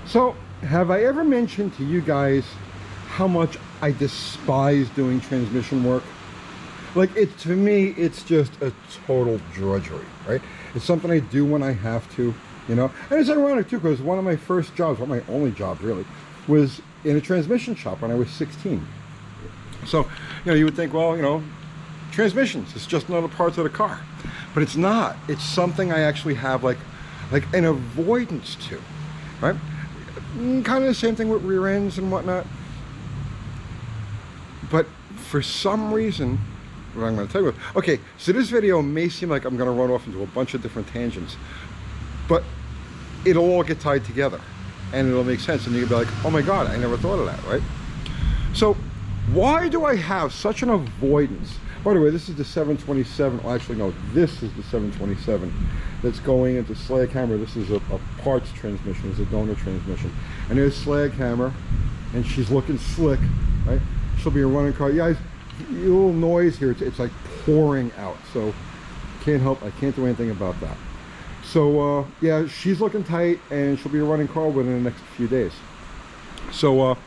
So, have I ever mentioned to you guys how much I despise doing transmission work? Like, to me, it's just a total drudgery, right? It's something I do when I have to, you know? And it's ironic, too, because one of my first jobs, one of my only jobs, really, was in a transmission shop when I was 16. So, you know, you would think, well, you know, transmissions, it's just another part of the car. But it's not. It's something I actually have, like an avoidance to, right? Kind of the same thing with rear ends and whatnot. But for some reason, what I'm going to tell you, okay, so this video may seem like I'm going to run off into a bunch of different tangents, but it'll all get tied together and it'll make sense, and you'll be like, oh my god, I never thought of that, right? So why do I have such an avoidance? By the way, this is the 727. Well, actually, no, this is the 727 that's going into Slaghammer. This is a parts transmission, it's a donor transmission. And there's Slaghammer, and she's looking slick, right? She'll be a running car. You guys, a little noise here. It's like pouring out, so can't help. I can't do anything about that. So yeah, she's looking tight, and she'll be a running car within the next few days. So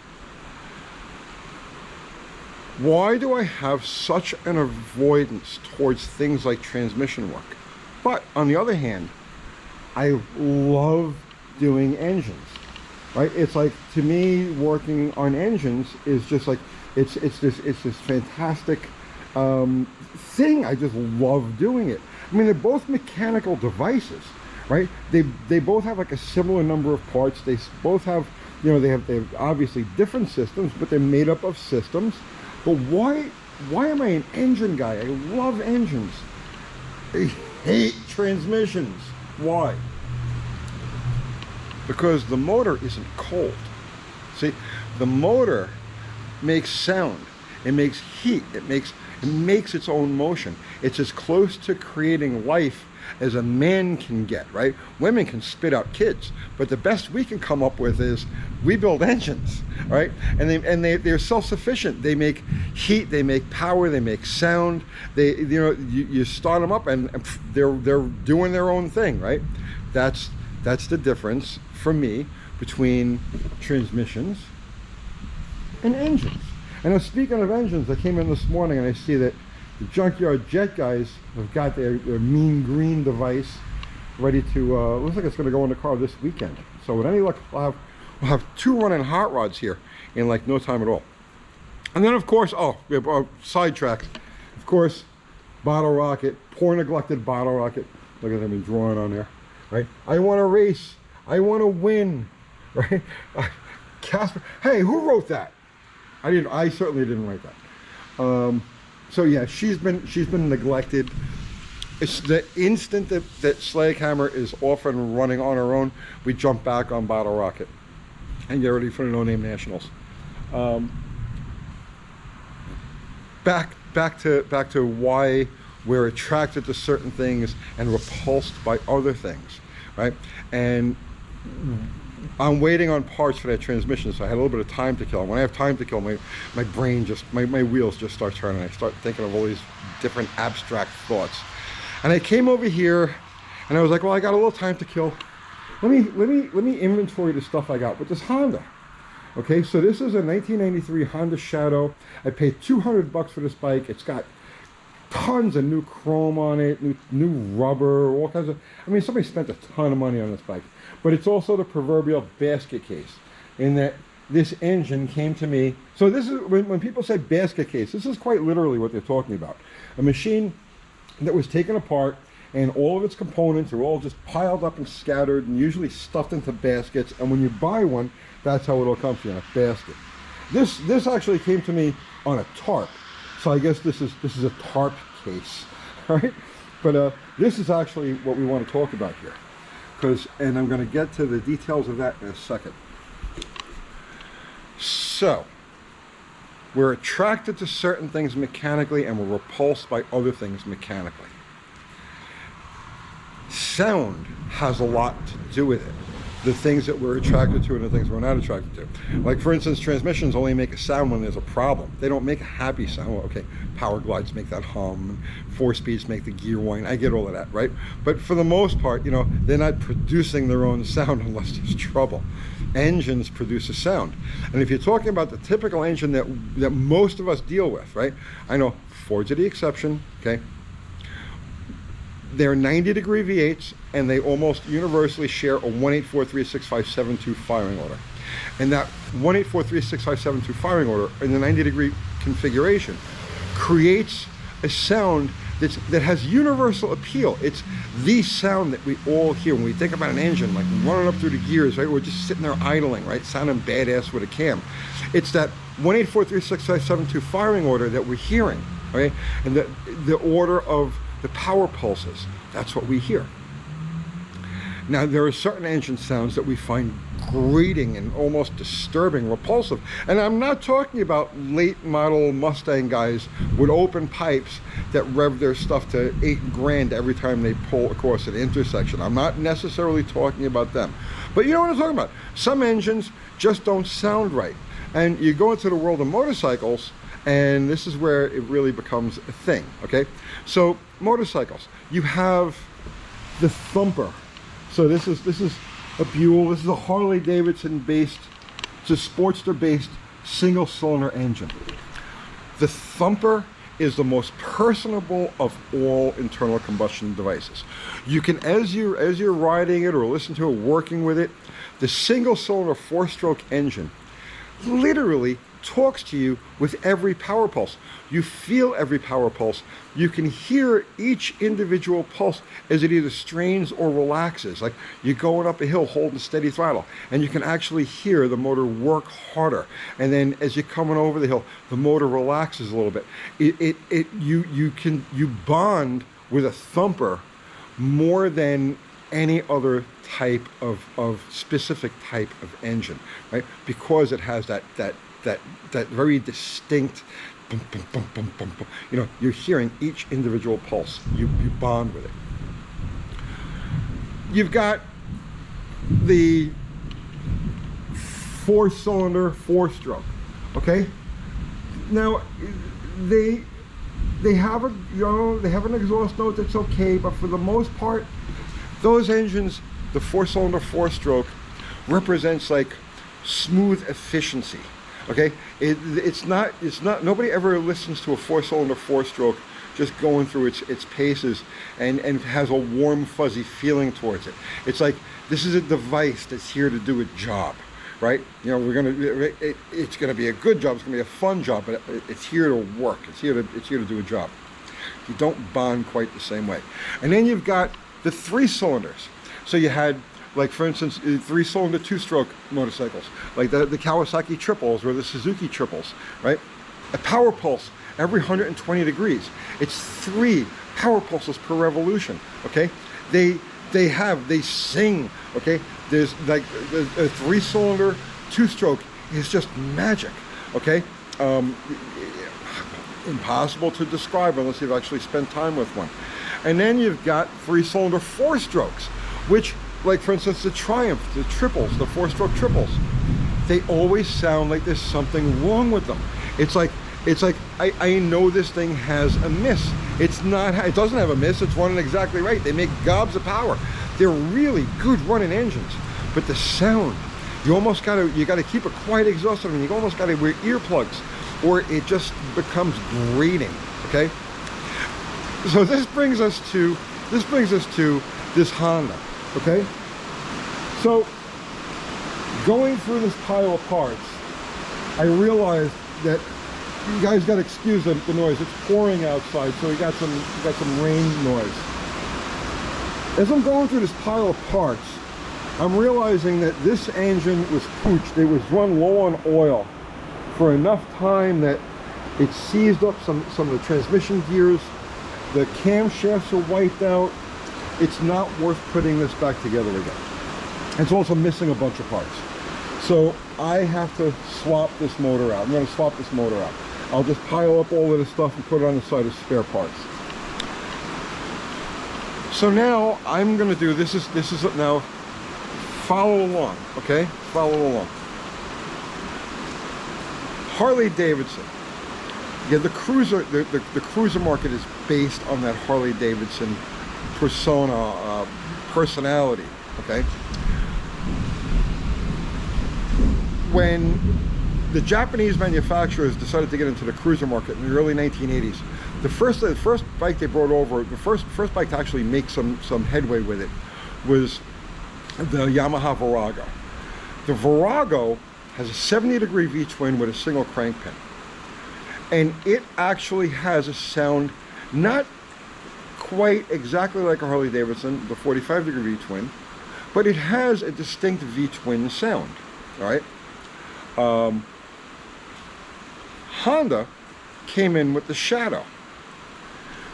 why do I have such an avoidance towards things like transmission work? But on the other hand, I love doing engines, right? It's like, to me, working on engines is just like, it's this fantastic thing. I just love doing it. I mean, they're both mechanical devices, right? They both have like a similar number of parts. They both have, you know, they have obviously different systems, but they're made up of systems. But why am I an engine guy? I love engines. I hate transmissions. Why? Because the motor isn't cold. See, the motor makes sound. It makes heat. It makes its own motion. It's as close to creating life as a man can get, right? Women can spit out kids, but the best we can come up with is we build engines, right? And they're self-sufficient. They make heat, they make power, they make sound. They, you know, you start them up and they're doing their own thing, right? That's the difference for me between transmissions and engines. And now, speaking of engines, I came in this morning and I see that the Junkyard Jet guys have got their mean green device ready to, looks like it's going to go in the car this weekend. So with any luck, we'll have 2 running hot rods here in like no time at all. And then, of course, oh, we have sidetracks. Of course, bottle rocket, poor neglected bottle rocket. Look at them drawing on there, right? I want to race. I want to win, right? Casper, hey, who wrote that? I certainly didn't write that. So yeah, she's been neglected. It's the instant that Slaghammer is off and running on her own, we jump back on Bottle Rocket and get ready for the No Name Nationals. Back to why we're attracted to certain things and repulsed by other things, right? And I'm waiting on parts for that transmission, so I had a little bit of time to kill. And when I have time to kill, my brain just, my wheels just start turning. I start thinking of all these different abstract thoughts. And I came over here, and I was like, well, I got a little time to kill. Let me inventory the stuff I got with this Honda. Okay, so this is a 1993 Honda Shadow. I paid $200 for this bike. It's got tons of new chrome on it, new rubber, all kinds of, I mean, somebody spent a ton of money on this bike. But it's also the proverbial basket case, in that this engine came to me. So this is, when people say basket case, this is quite literally what they're talking about. A machine that was taken apart, and all of its components are all just piled up and scattered and usually stuffed into baskets. And when you buy one, that's how it'll come to you, in a basket. This actually came to me on a tarp. So I guess this is a tarp case, right? But this is actually what we want to talk about here. And I'm going to get to the details of that in a second. So, we're attracted to certain things mechanically and we're repulsed by other things mechanically. Sound has a lot to do with it. The things that we're attracted to and the things we're not attracted to. Like, for instance, transmissions only make a sound when there's a problem. They don't make a happy sound. Well, okay, power glides make that hum, and 4-speeds make the gear whine. I get all of that, right? But for the most part, you know, they're not producing their own sound unless there's trouble. engines produce a sound. And if you're talking about the typical engine that most of us deal with, right? I know Fords are the exception, okay? They're 90-degree V8s, and they almost universally share a 1843657 firing order. And that 1843657 firing order in the 90-degree configuration creates a sound that has universal appeal. It's the sound that we all hear when we think about an engine, like running up through the gears, right? We're just sitting there idling, right? Sounding badass with a cam. It's that 1843657 firing order that we're hearing, right? And the order of the power pulses, that's what we hear. Now, there are certain engine sounds that we find grating and almost disturbing, repulsive. And I'm not talking about late model Mustang guys with open pipes that rev their stuff to 8 grand every time they pull across an intersection. I'm not necessarily talking about them. But you know what I'm talking about. Some engines just don't sound right. And you go into the world of motorcycles, and this is where it really becomes a thing, okay? So, motorcycles, you have the thumper. So this is a Buell. This is a Harley Davidson based, it's a Sportster based single cylinder engine. The thumper is the most personable of all internal combustion devices. You can, as you're riding it or listen to it, working with it, the single cylinder 4-stroke engine literally talks to you with every power pulse. You feel every power pulse. You can hear each individual pulse as it either strains or relaxes. Like you're going up a hill holding steady throttle, and you can actually hear the motor work harder. And then as you're coming over the hill, the motor relaxes a little bit. You bond with a thumper more than any other type of specific type of engine, right? Because it has that very distinct boom, boom, boom, boom, boom, boom. You know, you're hearing each individual pulse. You bond with it. You've got the 4-cylinder 4-stroke. Okay. Now they have they have an exhaust note that's okay, but for the most part, those engines, the 4-cylinder 4-stroke, represents like smooth efficiency. Okay, it's not nobody ever listens to a 4-cylinder 4-stroke just going through its paces and has a warm fuzzy feeling towards it. It's like, this is a device that's here to do a job, right? You know, it's gonna be a good job, it's gonna be a fun job, but it's here to work, it's here to do a job. You don't bond quite the same way. And then you've got the 3 cylinders. So you had, like, for instance, 3-cylinder 2-stroke motorcycles, like the Kawasaki triples or the Suzuki triples, right? A power pulse every 120 degrees. It's 3 power pulses per revolution, okay? They sing, okay? There's like a 3-cylinder 2-stroke is just magic, okay? Impossible to describe unless you've actually spent time with one. And then you've got 3-cylinder 4-strokes, which, like for instance, the Triumph, the triples, the 4-stroke triples, they always sound like there's something wrong with them. It's like I know this thing has a miss. It doesn't have a miss, it's running exactly right. They make gobs of power. They're really good running engines, but the sound, you gotta keep a quiet exhaust on them. You almost gotta wear earplugs, or it just becomes grating, okay? So this brings us to this Honda, okay? So going through this pile of parts, I realized that you guys got to excuse the noise. It's pouring outside, so we got some rain noise. As I'm going through this pile of parts, I'm realizing that this engine was pooched. It was run low on oil for enough time that it seized up some of the transmission gears. The camshafts are wiped out. It's not worth putting this back together again. It's also missing a bunch of parts. So I have to swap this motor out. I'm going to swap this motor out. I'll just pile up all of this stuff and put it on the side as spare parts. So now I'm going to do, this is now, follow along, okay? Follow along. Harley Davidson. Yeah, the cruiser market is based on that Harley Davidson persona, personality, okay? when the Japanese manufacturers decided to get into the cruiser market in the early 1980s, the first bike they brought over, the first bike to actually make some headway with it, was the Yamaha Virago. The Virago has a 70-degree V-twin with a single crank pin, and it actually has a sound not quite exactly like a Harley-Davidson, the 45-degree V-twin, but it has a distinct V-twin sound. All right. Honda came in with the Shadow.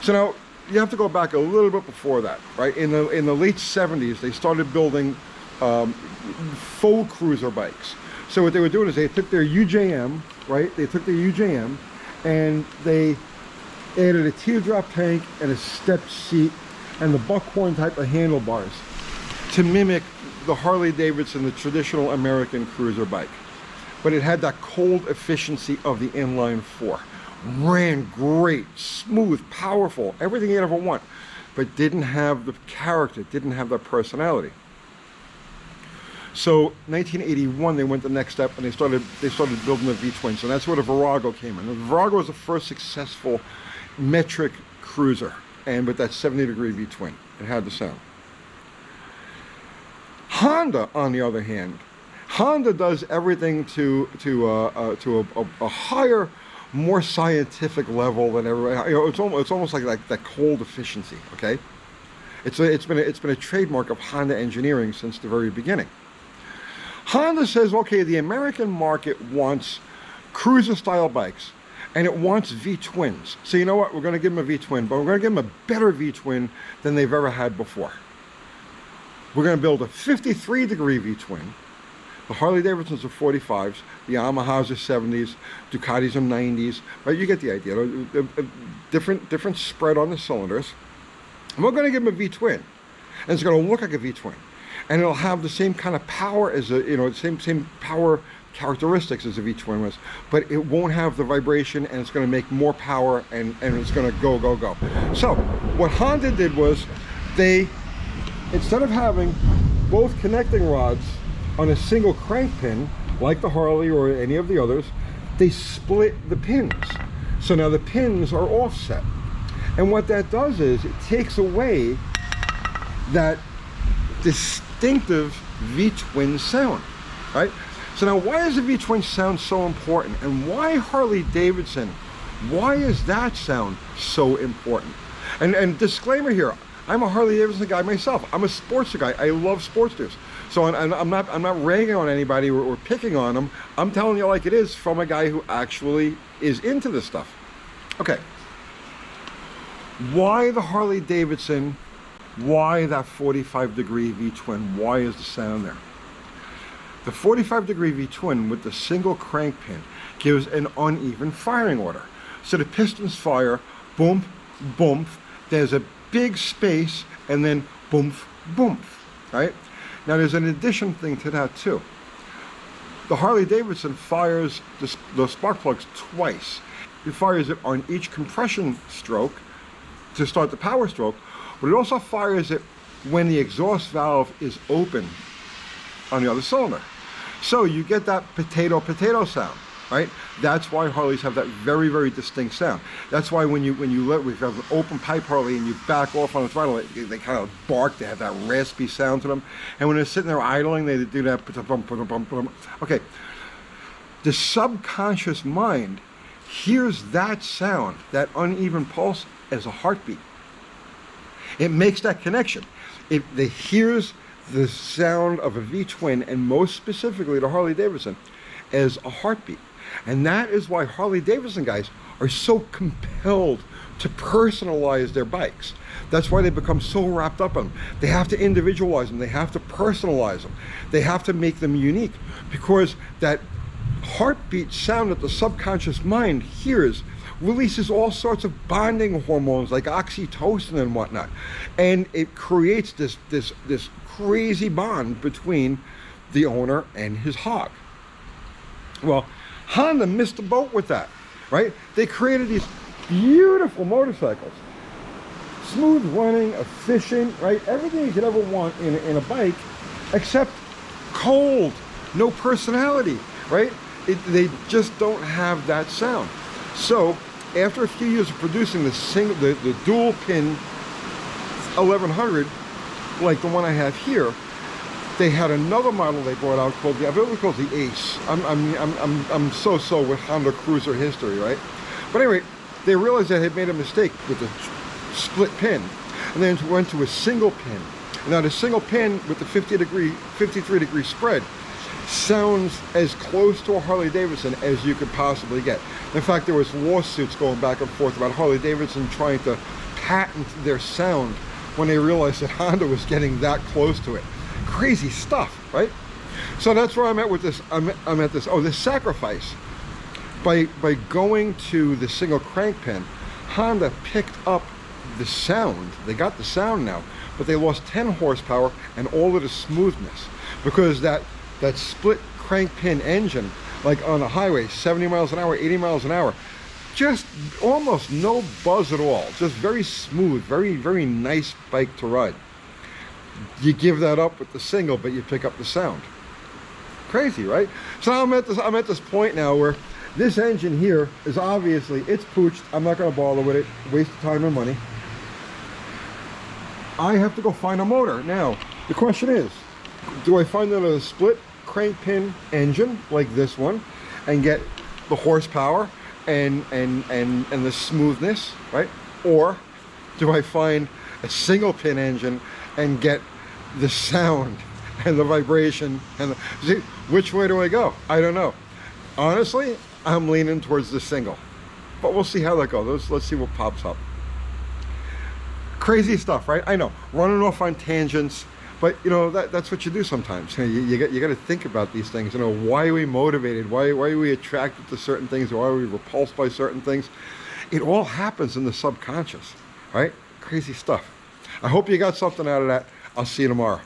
So now you have to go back a little bit before that, right? In the late 70s, they started building faux cruiser bikes. So what they were doing is they took their UJM, right? They took their UJM and they added a teardrop tank and a step seat and the buckhorn type of handlebars to mimic the Harley-Davidson, the traditional American cruiser bike. But it had that cold efficiency of the inline four. Ran great, smooth, powerful, everything you'd ever want, but didn't have the character, didn't have that personality. So 1981, they went the next step and they started building the V-twins, and that's where the Virago came in. The Virago was the first successful metric cruiser, and with that 70-degree V-twin, it had the sound. Honda, on the other hand, Honda does everything to a higher, more scientific level than everybody. You know, it's almost like that cold efficiency. Okay, it's been a trademark of Honda engineering since the very beginning. Honda says, okay, the American market wants cruiser-style bikes, and it wants V-twins. So you know what? We're going to give them a V-twin, but we're going to give them a better V-twin than they've ever had before. We're going to build a 53-degree V-twin. The Harley-Davidsons are 45s, the Yamahas are 70s, Ducatis are 90s, right? You get the idea. A different spread on the cylinders. And we're going to give them a V-twin, and it's going to look like a V-twin, and it'll have the same kind of power as a, you know, same power characteristics as a V-twin was, but it won't have the vibration, and it's going to make more power, and it's going to go. So what Honda did was they, instead of having both connecting rods on a single crank pin, like the Harley or any of the others, they split the pins. So now the pins are offset. And what that does is it takes away that distinctive V-twin sound, right? So now why is the V-twin sound so important? And why Harley-Davidson? Why is that sound so important? And disclaimer here, I'm a Harley-Davidson guy myself. I'm a Sportster guy. I love Sportsters. So I'm not ragging on anybody or picking on them. I'm telling you like it is from a guy who actually is into this stuff. Okay. Why the Harley-Davidson? Why that 45-degree V-twin? Why is the sound there? The 45-degree V-twin with the single crank pin gives an uneven firing order. So the pistons fire, boom, boom. There's a big space, and then boom, boom, right? Now there's an addition thing to that too. The Harley-Davidson fires the spark plugs twice. It fires it on each compression stroke to start the power stroke, but it also fires it when the exhaust valve is open on the other cylinder. So you get that potato sound, right? That's why Harleys have that very, very distinct sound. That's why when you have an open pipe Harley and you back off on the throttle, they kind of bark. They have that raspy sound to them. And when they're sitting there idling, they do that. Okay, the subconscious mind hears that sound, that uneven pulse, as a heartbeat. It makes that connection. It hears the sound of a V-twin, and most specifically the Harley-Davidson, as a heartbeat. And that is why Harley-Davidson guys are so compelled to personalize their bikes. That's why they become so wrapped up in them. They have to individualize them. They have to personalize them. They have to make them unique, because that heartbeat sound that the subconscious mind hears releases all sorts of bonding hormones like oxytocin and whatnot. And it creates this crazy bond between the owner and his hog. Well, Honda missed the boat with that, right? They created these beautiful motorcycles. Smooth running, efficient, right? Everything you could ever want in a bike, except cold, no personality, right? They just don't have that sound. So after a few years of producing the dual pin 1100, like the one I have here, they had another model they brought out called I believe it was called the Ace. I'm so with Honda Cruiser history, right? But anyway, they realized they had made a mistake with the split pin, and then went to a single pin. And now the single pin with the 53 degree spread sounds as close to a Harley Davidson as you could possibly get. In fact, there was lawsuits going back and forth about Harley Davidson trying to patent their sound when they realized that Honda was getting that close to it. Crazy stuff, right? So that's where I'm at with this. I'm at this. Oh, this sacrifice. By going to the single crank pin, Honda picked up the sound. They got the sound now, but they lost 10 horsepower and all of the smoothness, because that split crank pin engine, like on the highway, 70 miles an hour, 80 miles an hour, just almost no buzz at all, just very smooth, very nice bike to ride. You give that up with the single, but you pick up the sound. Crazy, right? So I'm at this point now where this engine here is obviously, it's pooched. I'm not going to bother with it, waste of time and money. I have to go find a motor. Now, the question is, do I find another split crank pin engine like this one and get the horsepower and the smoothness, right? Or do I find a single pin engine and get the sound and the vibration and see, which way do I go? I don't know. Honestly, I'm leaning towards the single, but we'll see how that goes. Let's see what pops up. Crazy stuff, right? I know, running off on tangents, but you know, that's what you do sometimes. You got to think about these things. You know, why are we motivated? Why are we attracted to certain things? Why are we repulsed by certain things? It all happens in the subconscious, right? Crazy stuff. I hope you got something out of that. I'll see you tomorrow.